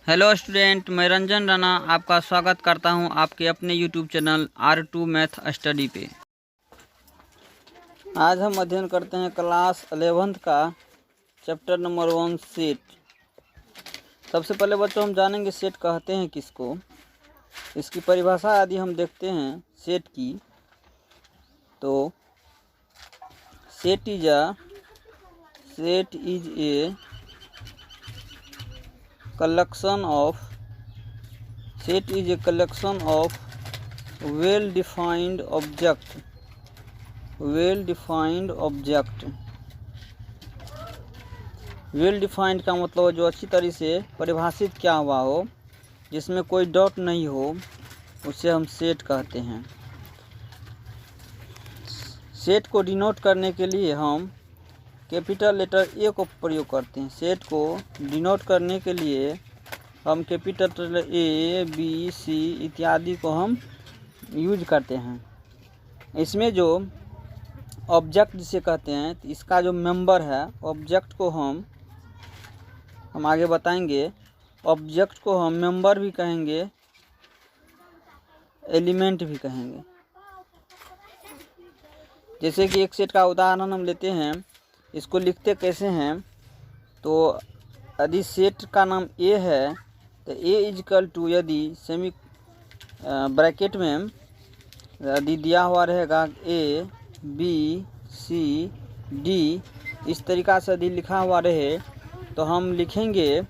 Hello student, मैं रंजन राणा आपका स्वागत करता हूं आपके अपने YouTube channel R2 math study पे। आज हम अध्ययन करते हैं क्लास 11th का चैप्टर नंबर 1 सेट। सबसे पहले बच्चों हम जानेंगे सेट कहते हैं किसको। इसकी परिभाषा यदि हम देखते हैं सेट की, तो set is a collection of set is a collection of well defined object well defined का मतलब जो अच्छी तरह से परिभाषित क्या हुआ हो, जिसमें कोई डॉट नहीं हो, उसे हम सेट कहते हैं। सेट को डिनोट करने के लिए हम कैपिटल लेटर ए को प्रयोग करते हैं। सेट को डिनोट करने के लिए हम कैपिटल लेटर ए, बी, सी इत्यादि को हम यूज करते हैं। इसमें जो ऑब्जेक्ट जिसे कहते हैं, तो इसका जो मेंबर है, ऑब्जेक्ट को हम आगे बताएंगे। ऑब्जेक्ट को हम मेंबर भी कहेंगे, एलिमेंट भी कहेंगे। जैसे कि एक सेट का उदाहरण हम लेते हैं। इसको लिखते कैसे हैं, तो यदि सेट का नाम ए है तो ए इजकल टू, यदि सेमी ब्रैकेट में यदि दिया हुआ रहेगा ए, बी, सी, डी, इस तरीक़ा से यदि लिखा हुआ रहे, तो हम लिखेंगे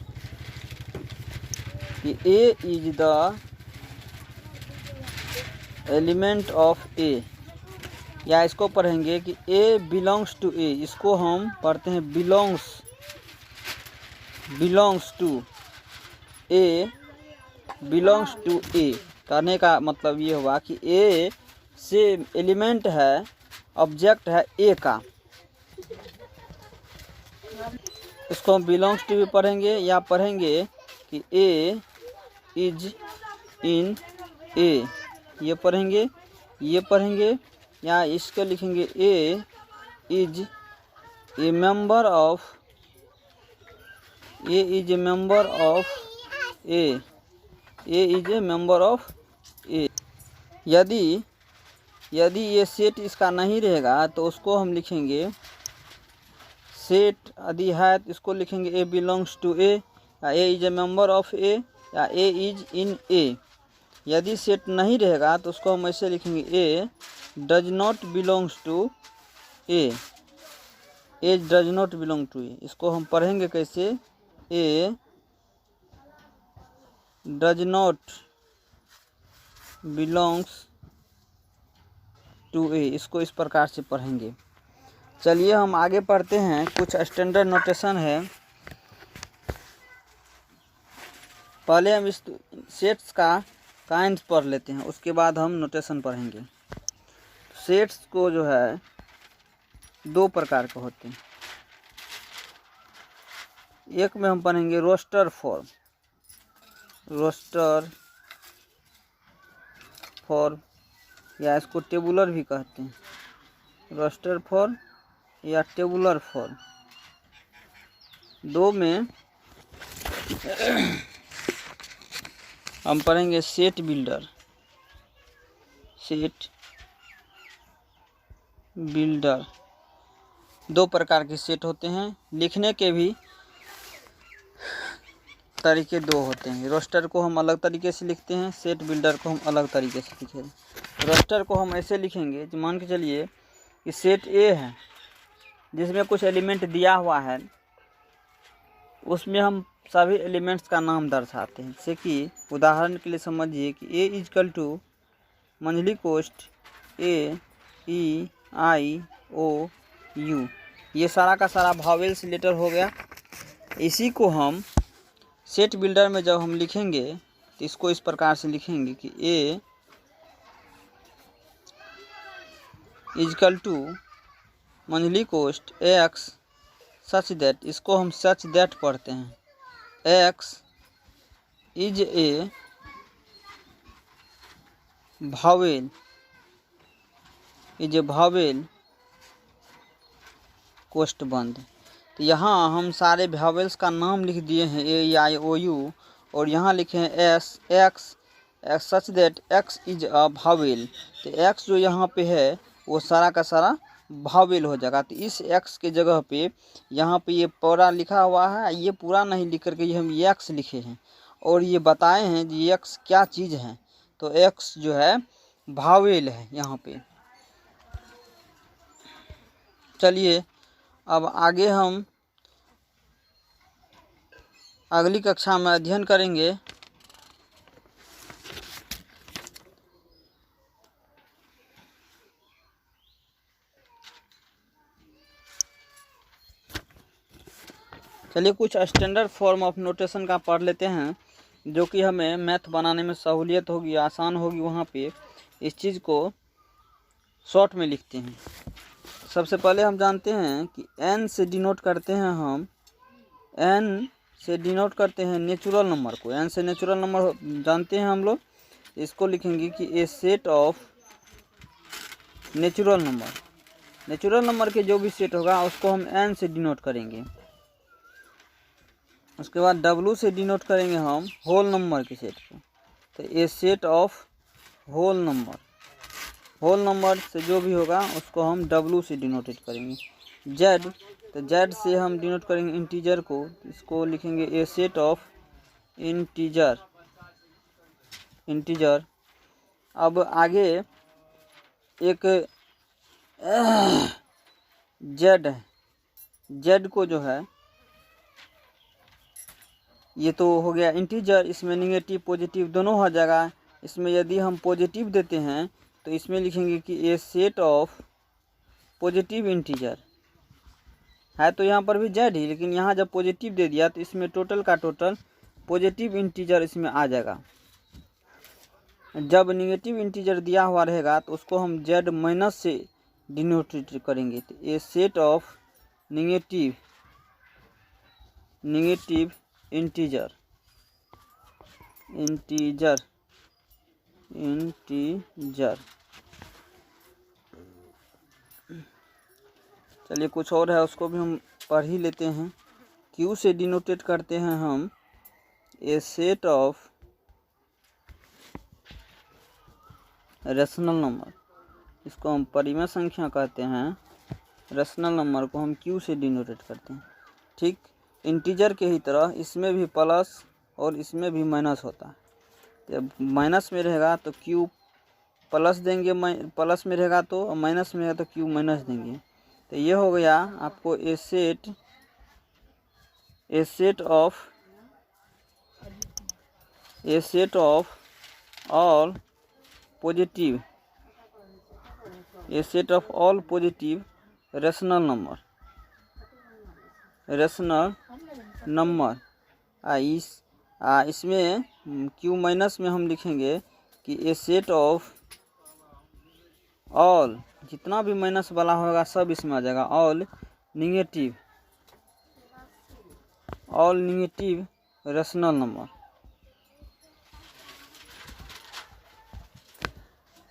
कि ए इज द एलिमेंट ऑफ ए, या इसको पढ़ेंगे कि ए बिलोंग्स टू ए। इसको हम पढ़ते हैं belongs to A, belongs to A. कहने का मतलब ये हुआ कि ए से एलिमेंट है, ऑब्जेक्ट है ए का। इसको हम बिलोंग्स टू भी पढ़ेंगे, या पढ़ेंगे कि ए इज इन ए, ये पढ़ेंगे, या इसके लिखेंगे A is a member of A, is a member of A, A is a member of A. यदि ये सेट इसका नहीं रहेगा तो उसको हम लिखेंगे सेट यदि है तो इसको लिखेंगे ए बिलोंग्स टू ए, या ए इज ए मेंबर ऑफ ए, या ए इज इन ए। यदि सेट नहीं रहेगा तो उसको हम ऐसे लिखेंगे A does not belongs to A, A does not belong to A. इसको हम पढ़ेंगे कैसे, A does not belongs to A. इसको इस प्रकार से पढ़ेंगे। चलिए हम आगे पढ़ते हैं। कुछ स्टैंडर्ड नोटेशन है। पहले हम इस सेट्स का काइंड्स पढ़ लेते हैं, उसके बाद हम नोटेशन पढ़ेंगे। सेट्स को जो है दो प्रकार के होते हैं। एक में हम पढ़ेंगे रोस्टर फॉर्म, या इसको टेबुलर भी कहते हैं। रोस्टर फॉर्म या टेबुलर फॉर्म, दो में हम पढ़ेंगे सेट बिल्डर। दो प्रकार के सेट होते हैं। लिखने के भी तरीके दो होते हैं। रोस्टर को हम अलग तरीके से लिखते हैं, सेट बिल्डर को हम अलग तरीके से लिखेंगे। रोस्टर को हम ऐसे लिखेंगे, मान के चलिए कि सेट ए है जिसमें कुछ एलिमेंट दिया हुआ है, उसमें हम सभी एलिमेंट्स का नाम दर्शाते हैं। जैसे कि उदाहरण के लिए समझिए कि ए इजकल टू मंझली कोष्ठ ए, ई, आई, ओ, यू, ये सारा का सारा वॉवेल्स लेटर हो गया। इसी को हम सेट बिल्डर में जब हम लिखेंगे तो इसको इस प्रकार से लिखेंगे कि ए इजकल टू मंझली कोष्ठ एक्स सच दैट, इसको हम सच दैट पढ़ते हैं। एक्स इज ए भावेल, कोष्ठ बंद। तो यहाँ हम सारे वॉवेल्स का नाम लिख दिए हैं, ए, आई, ओ, यू, और यहाँ लिखे हैं S x such that x is a vowel. तो एक्स जो यहाँ पे है वो सारा का सारा भावेल हो जाएगा। तो इस एक्स के जगह पे यहाँ पे ये पूरा लिखा हुआ है, ये पूरा नहीं लिख करके ये हम एक्स लिखे हैं और ये बताए हैं कि एक्स क्या चीज़ है। तो एक्स जो है भावेल है यहाँ पे। चलिए अब आगे हम अगली कक्षा में अध्ययन करेंगे। चलिए कुछ स्टैंडर्ड फॉर्म ऑफ नोटेशन का पढ़ लेते हैं, जो कि हमें मैथ बनाने में सहूलियत होगी, आसान होगी। वहाँ पे इस चीज़ को शॉर्ट में लिखते हैं। सबसे पहले हम जानते हैं कि n से डिनोट करते हैं हम, n से डिनोट करते हैं नेचुरल नंबर को। n से नेचुरल नंबर जानते हैं हम लोग। इसको लिखेंगे कि a set of natural number. Natural number के जो भी सेट होगा उसको हम n से डिनोट करेंगे। उसके बाद W से डिनोट करेंगे हम होल नंबर के सेट को। तो a set of whole number, whole number से जो भी होगा उसको हम W से डिनोटेट करेंगे। Z, तो Z से हम डिनोट करेंगे इंटीजर को। इसको लिखेंगे ए सेट ऑफ इंटीजर। अब आगे एक Z है। Z को जो है ये तो हो गया इंटीजर, इसमें निगेटिव पॉजिटिव दोनों हो जाएगा। इसमें यदि हम पॉजिटिव देते हैं तो इसमें लिखेंगे कि a set of positive integer है। तो यहाँ पर भी जेड ही, लेकिन यहाँ जब पॉजिटिव दे दिया तो इसमें टोटल का टोटल पॉजिटिव इंटीजर इसमें आ जाएगा। जब निगेटिव इंटीजर दिया हुआ रहेगा तो उसको हम जेड माइनस से डिनोटेट करेंगे। तो a set of negative integer. चलिए कुछ और है उसको भी हम पढ़ ही लेते हैं। क्यू से डिनोटेट करते हैं हम ए सेट ऑफ रेशनल नंबर। इसको हम परिमेय संख्या कहते हैं। रेशनल नंबर को हम क्यू से डिनोटेट करते हैं। ठीक इंटीजर के ही तरह इसमें भी प्लस और इसमें भी माइनस होता है। जब माइनस में रहेगा तो क्यू प्लस देंगे, प्लस में रहेगा तो माइनस में रहेगा तो क्यू माइनस देंगे। तो ये हो गया आपको a set of all positive rational number. इसमें क्यू माइनस में हम लिखेंगे कि ए सेट ऑफ ऑल, जितना भी माइनस वाला होगा सब इसमें आ जाएगा। All negative rational number.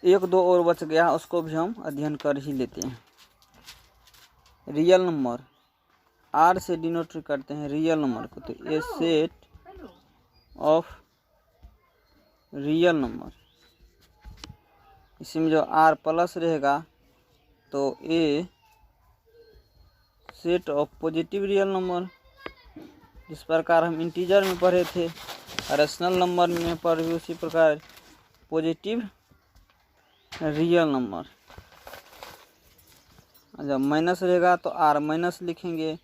एक दो और बच गया, उसको भी हम अध्ययन कर ही लेते हैं। रियल नंबर, आर से डिनोट करते हैं रियल नंबर को। तो a set of real number, इसमें जो आर प्लस रहेगा तो a set of positive real number. जिस प्रकार हम इंटीजर में पढ़े थे, रेशनल नंबर में पढ़े उसी प्रकार पॉजिटिव रियल नंबर। जब माइनस रहेगा तो आर माइनस लिखेंगे।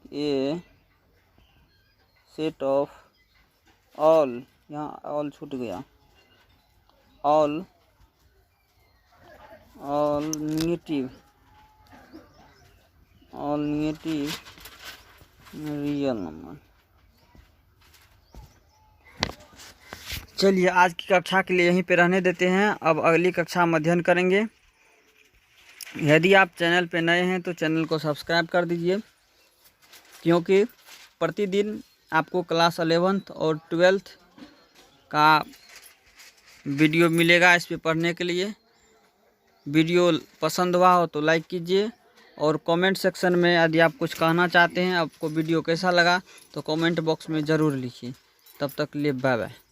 ए सेट ऑफ ऑल, यहाँ ऑल छूट गया, ऑल निगेटिव रियल नंबर। चलिए आज की कक्षा के लिए यहीं पे रहने देते हैं। अब अगली कक्षा में अध्ययन करेंगे। यदि आप चैनल पे नए हैं तो चैनल को सब्सक्राइब कर दीजिए, क्योंकि प्रतिदिन आपको क्लास 11th और 12th का वीडियो मिलेगा इस पे पढ़ने के लिए। वीडियो पसंद हुआ हो तो लाइक कीजिए, और कमेंट सेक्शन में यदि आप कुछ कहना चाहते हैं, आपको वीडियो कैसा लगा, तो कमेंट बॉक्स में ज़रूर लिखिए। तब तक के लिए बाय बाय।